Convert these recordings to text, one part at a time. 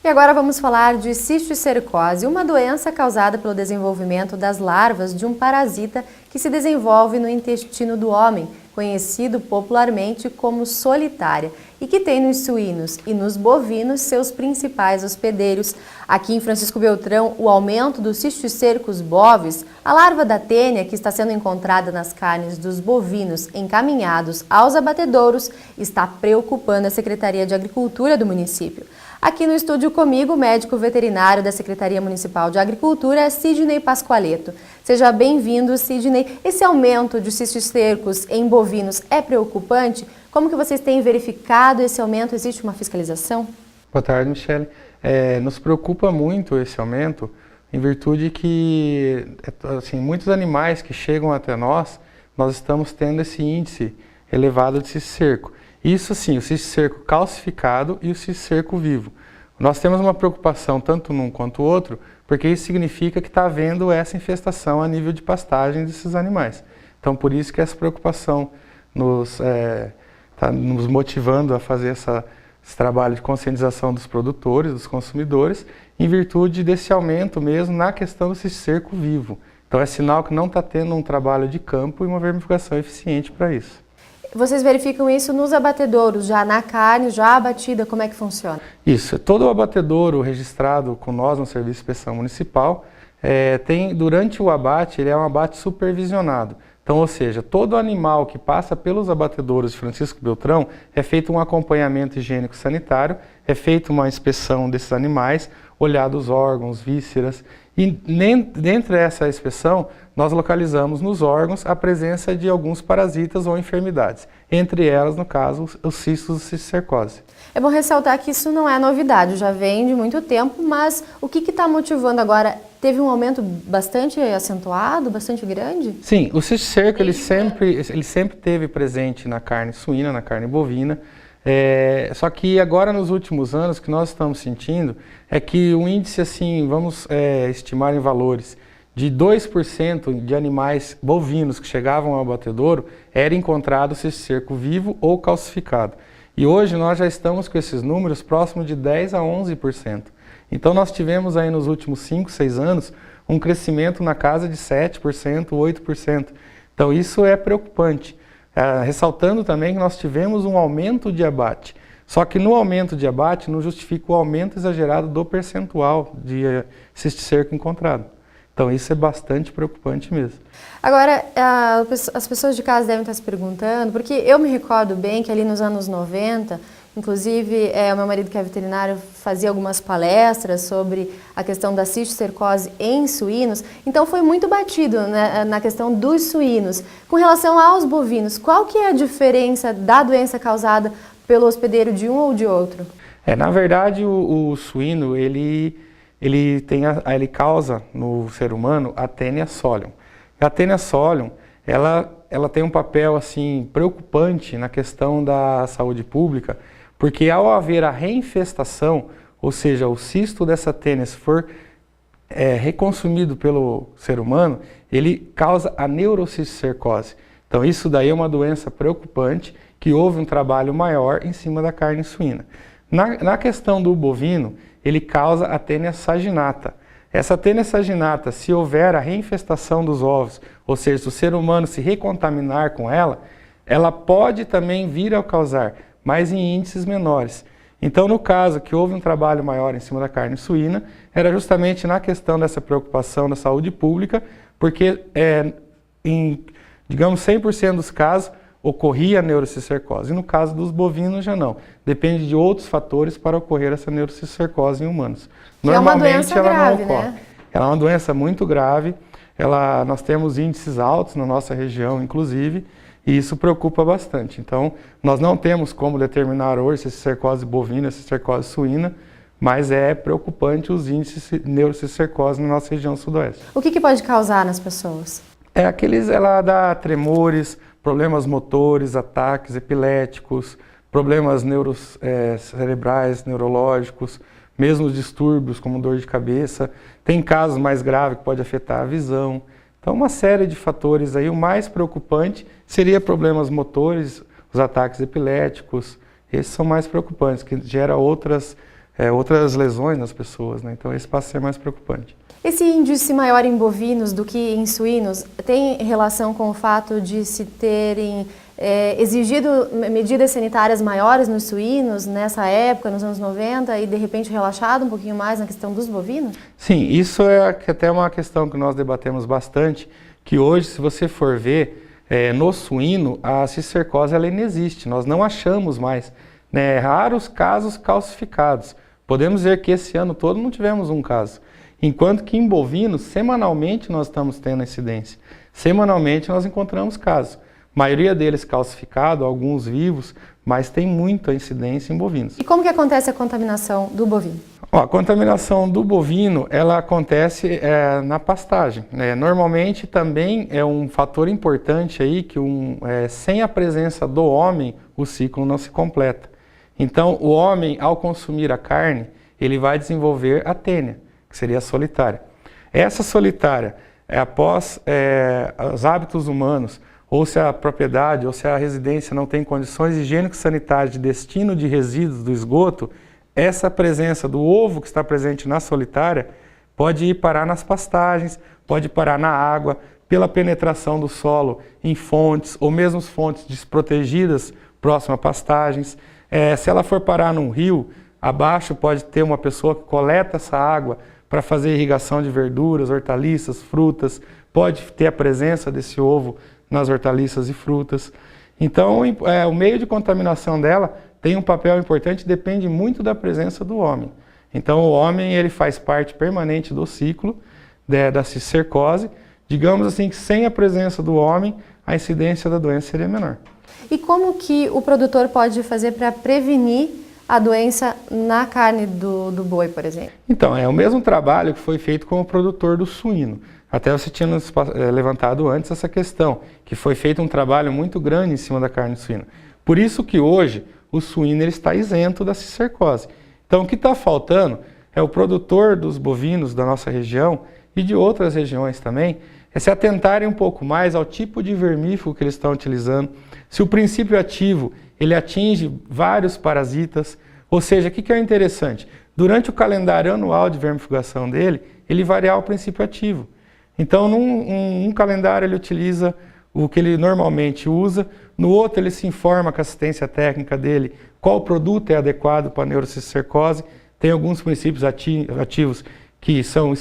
E agora vamos falar de cisticercose, uma doença causada pelo desenvolvimento das larvas de um parasita que se desenvolve no intestino do homem, conhecido popularmente como solitária, e que tem nos suínos e nos bovinos seus principais hospedeiros. Aqui em Francisco Beltrão, o aumento do cisticercus bovis, a larva da tênia que está sendo encontrada nas carnes dos bovinos encaminhados aos abatedouros, está preocupando a Secretaria de Agricultura do município. Aqui no estúdio comigo, o médico veterinário da Secretaria Municipal de Agricultura, Sidney Pascoaleto. Seja bem-vindo, Sidney. Esse aumento de cisticercus em bovinos é preocupante? Como que vocês têm verificado esse aumento? Existe uma fiscalização? Boa tarde, Michele. Nos preocupa muito esse aumento, em virtude que assim, muitos animais que chegam até nós estamos tendo esse índice elevado de cisticerco. Isso sim, o cisticerco calcificado e o cisticerco vivo. Nós temos uma preocupação tanto num quanto o outro, porque isso significa que está havendo essa infestação a nível de pastagem desses animais. Então, por isso que essa preocupação está nos motivando a fazer esse trabalho de conscientização dos produtores, dos consumidores, em virtude desse aumento mesmo na questão do cisticerco vivo. Então, é sinal que não está tendo um trabalho de campo e uma vermifugação eficiente para isso. Vocês verificam isso nos abatedouros, já na carne, já abatida, como é que funciona? Isso, todo o abatedouro registrado com nós no Serviço de Inspeção Municipal, durante o abate, ele é um abate supervisionado. Então, ou seja, todo animal que passa pelos abatedouros de Francisco Beltrão, é feito um acompanhamento higiênico sanitário, é feita uma inspeção desses animais, olhado os órgãos, vísceras, e dentro dessa inspeção, nós localizamos nos órgãos a presença de alguns parasitas ou enfermidades, entre elas, no caso, os cistos de cisticercose. É bom ressaltar que isso não é novidade, já vem de muito tempo, mas o que está motivando agora? Teve um aumento bastante acentuado, bastante grande? Sim, o cisticerco ele sempre teve presente na carne suína, na carne bovina, só que agora nos últimos anos o que nós estamos sentindo é que o índice, assim, vamos estimar em valores, de 2% de animais bovinos que chegavam ao abatedouro era encontrado cisticerco vivo ou calcificado. E hoje nós já estamos com esses números próximos de 10% a 11%. Então nós tivemos aí nos últimos 5, 6 anos um crescimento na casa de 7%, 8%. Então isso é preocupante. Ressaltando também que nós tivemos um aumento de abate. Só que no aumento de abate não justifica o aumento exagerado do percentual de cisticerco encontrado. Então isso é bastante preocupante mesmo. Agora, as pessoas de casa devem estar se perguntando, porque eu me recordo bem que ali nos anos 90, inclusive o meu marido que é veterinário fazia algumas palestras sobre a questão da cisticercose em suínos, então foi muito batido, né, na questão dos suínos. Com relação aos bovinos, qual que é a diferença da doença causada pelo hospedeiro de um ou de outro? Na verdade, o suíno, ele causa no ser humano a Taenia solium. A Taenia solium, ela tem um papel assim preocupante na questão da saúde pública, porque ao haver a reinfestação, ou seja, o cisto dessa tênia se for reconsumido pelo ser humano, ele causa a neurocisticercose. Então isso daí é uma doença preocupante, que houve um trabalho maior em cima da carne suína. Na questão do bovino, ele causa a Taenia saginata. Essa Taenia saginata, se houver a reinfestação dos ovos, ou seja, se o ser humano se recontaminar com ela, ela pode também vir a causar, mas em índices menores. Então, no caso que houve um trabalho maior em cima da carne suína, era justamente na questão dessa preocupação da saúde pública, porque em, digamos, 100% dos casos, ocorria a neurocisticercose. E no caso dos bovinos já não. Depende de outros fatores para ocorrer essa neurocisticercose em humanos. Normalmente ela grave, não ocorre. Né? Ela é uma doença muito grave. Nós temos índices altos na nossa região, inclusive, e isso preocupa bastante. Então, nós não temos como determinar hoje se é cisticercose bovina, se é cisticercose suína, mas é preocupante os índices de neurocisticercose na nossa região sudoeste. O que pode causar nas pessoas? Ela dá tremores, problemas motores, ataques epiléticos, problemas cerebrais, neurológicos, mesmo distúrbios como dor de cabeça. Tem casos mais graves que pode afetar a visão. Então, uma série de fatores aí. O mais preocupante seria problemas motores, os ataques epiléticos. Esses são mais preocupantes, que geram outras outras lesões nas pessoas, né? Então esse passa a ser mais preocupante. Esse índice maior em bovinos do que em suínos tem relação com o fato de se terem exigido medidas sanitárias maiores nos suínos nessa época, nos anos 90, e de repente relaxado um pouquinho mais na questão dos bovinos? Sim, isso é até uma questão que nós debatemos bastante, que hoje, se você for ver, no suíno, a cisticercose ela inexiste, nós não achamos mais, né, raros casos calcificados. Podemos dizer que esse ano todo não tivemos um caso. Enquanto que em bovinos, semanalmente nós estamos tendo incidência. Semanalmente nós encontramos casos. A maioria deles calcificados, alguns vivos, mas tem muita incidência em bovinos. E como que acontece a contaminação do bovino? A contaminação do bovino, ela acontece na pastagem, né? Normalmente também é um fator importante aí que sem a presença do homem, o ciclo não se completa. Então, o homem, ao consumir a carne, ele vai desenvolver a tênia, que seria a solitária. Essa solitária, após os hábitos humanos, ou se a propriedade ou se a residência não tem condições higiênico-sanitárias de destino de resíduos do esgoto, essa presença do ovo que está presente na solitária pode ir parar nas pastagens, pode parar na água, pela penetração do solo em fontes, ou mesmo fontes desprotegidas próximas a pastagens. Se ela for parar num rio, abaixo pode ter uma pessoa que coleta essa água para fazer irrigação de verduras, hortaliças, frutas, pode ter a presença desse ovo nas hortaliças e frutas. Então, o meio de contaminação dela tem um papel importante, depende muito da presença do homem. Então, o homem ele faz parte permanente do ciclo da cisticercose. Digamos assim que sem a presença do homem, a incidência da doença seria menor. E como que o produtor pode fazer para prevenir a doença na carne do boi, por exemplo? Então, é o mesmo trabalho que foi feito com o produtor do suíno. Até você tinha nos levantado antes essa questão, que foi feito um trabalho muito grande em cima da carne suína. Por isso que hoje o suíno ele está isento da cisticercose. Então o que está faltando é o produtor dos bovinos da nossa região e de outras regiões também, se atentarem um pouco mais ao tipo de vermífugo que eles estão utilizando, se o princípio ativo ele atinge vários parasitas, ou seja, o que é interessante? Durante o calendário anual de vermifugação dele, ele variar o princípio ativo. Então, num calendário ele utiliza o que ele normalmente usa, no outro ele se informa com a assistência técnica dele qual produto é adequado para a neurocisticercose. Tem alguns princípios ativos que são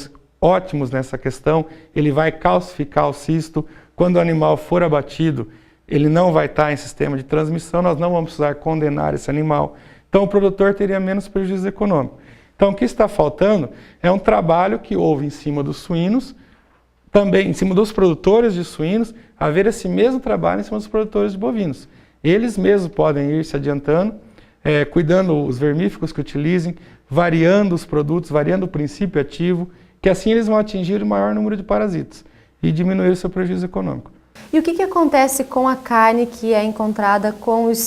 ótimos nessa questão. Ele vai calcificar o cisto. Quando o animal for abatido, ele não vai estar em sistema de transmissão, nós não vamos precisar condenar esse animal. Então, o produtor teria menos prejuízo econômico. Então, o que está faltando é um trabalho que houve em cima dos suínos, também em cima dos produtores de suínos, haver esse mesmo trabalho em cima dos produtores de bovinos. Eles mesmos podem ir se adiantando, cuidando os vermífugos que utilizem, variando os produtos, variando o princípio ativo, que assim eles vão atingir o maior número de parasitas e diminuir o seu prejuízo econômico. E o que acontece com a carne que é encontrada com os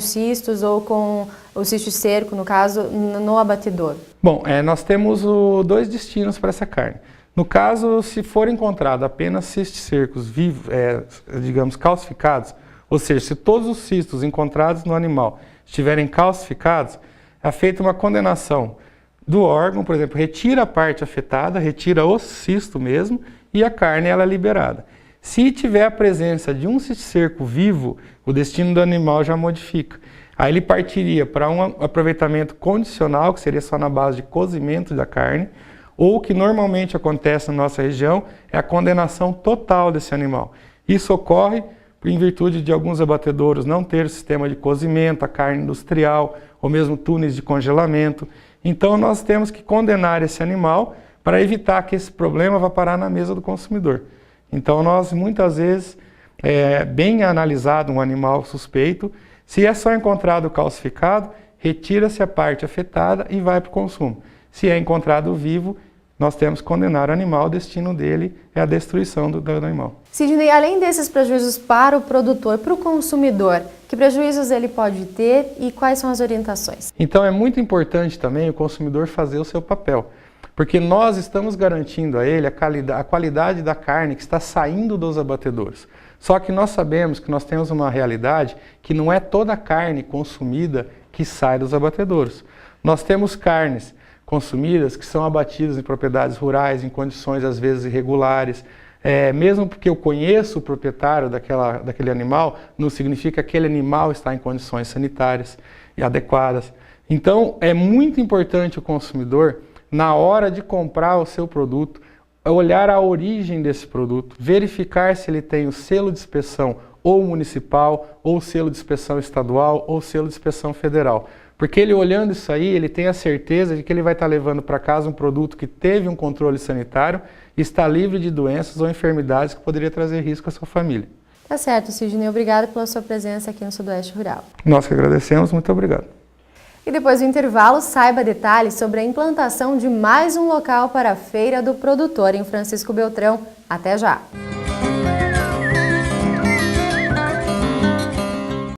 cistos ou com o cisticerco, no caso, no abatedor? Bom, nós temos dois destinos para essa carne. No caso, se for encontrado apenas cisticercos vivos, digamos, calcificados, ou seja, se todos os cistos encontrados no animal estiverem calcificados, é feita uma condenação do órgão, por exemplo, retira a parte afetada, retira o cisto mesmo e a carne ela é liberada. Se tiver a presença de um cisticerco vivo, o destino do animal já modifica. Aí ele partiria para um aproveitamento condicional, que seria só na base de cozimento da carne, ou o que normalmente acontece na nossa região é a condenação total desse animal. Isso ocorre em virtude de alguns abatedouros não ter sistema de cozimento, a carne industrial, ou mesmo túneis de congelamento. Então nós temos que condenar esse animal para evitar que esse problema vá parar na mesa do consumidor. Então nós muitas vezes, bem analisado um animal suspeito, se é só encontrado calcificado, retira-se a parte afetada e vai para o consumo. Se é encontrado vivo, nós temos que condenar o animal, o destino dele é a destruição do animal. Sidney, além desses prejuízos para o produtor, para o consumidor, que prejuízos ele pode ter e quais são as orientações? Então é muito importante também o consumidor fazer o seu papel, porque nós estamos garantindo a ele a qualidade da carne que está saindo dos abatedouros. Só que nós sabemos que nós temos uma realidade que não é toda a carne consumida que sai dos abatedouros. Nós temos carnes consumidas que são abatidas em propriedades rurais, em condições às vezes irregulares. Mesmo porque eu conheço o proprietário daquele animal, não significa que aquele animal está em condições sanitárias e adequadas. Então, é muito importante o consumidor, na hora de comprar o seu produto, olhar a origem desse produto, verificar se ele tem o selo de inspeção ou municipal, ou selo de inspeção estadual, ou selo de inspeção federal. Porque ele olhando isso aí, ele tem a certeza de que ele vai estar levando para casa um produto que teve um controle sanitário e está livre de doenças ou enfermidades que poderia trazer risco à sua família. Tá certo, Sidney. Obrigado pela sua presença aqui no Sudoeste Rural. Nós que agradecemos, muito obrigado. E depois do intervalo, saiba detalhes sobre a implantação de mais um local para a Feira do Produtor em Francisco Beltrão. Até já!